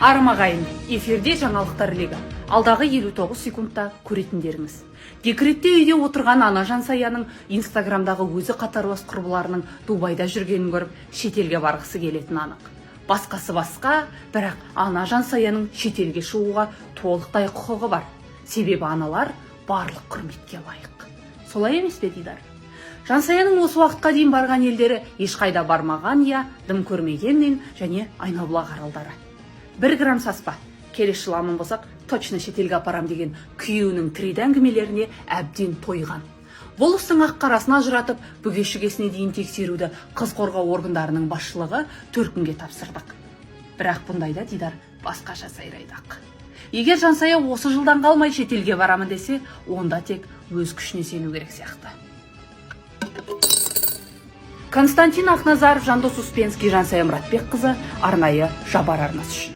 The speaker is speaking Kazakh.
Армағайын, эфирде жаңалықтар легі. Алдағы 59 секундта көретіндеріңіз. Декретте үйде отырған ана Жансаяның инстаграмдағы өзі қатарлас құрбыларының Дубайда жүргенін көріп, шетелге барғысы келетіні анық. Басқасы басқа, бірақ ана Жансаяның шетелге шығуға толықтай құқығы бар. Себебі аналар барлық құрметке лайық. Солай емес пе, Дидар? Жансаяның осы уақытқа дейін барған елдері ешқайда бармаған, я дым көрмегеннен және Айнабұлақ аралдары. 1 грамм саспа, келесі жыл аман болсақ, точно шетелге апарам деген күйеуінің тіреді әңгімелеріне әбден тойған. Бұл істің ақ қарасын ажыратып, бүге-шүгесіне дейін тексеруді қыз қорғау органдарының басшылығы 4 күнге тапсырдық. Бірақ бұндайда, Дидар, басқаша сайрайдақ. Егер Жансая осы жылдан қалмай шетелге барамын десе, онда тек өз күшіне сену керек сияқты. Константин Ақназаров, Жандос Успенский, Жансая Мұратбекқызы, арнайы Жабар арнасы үшін.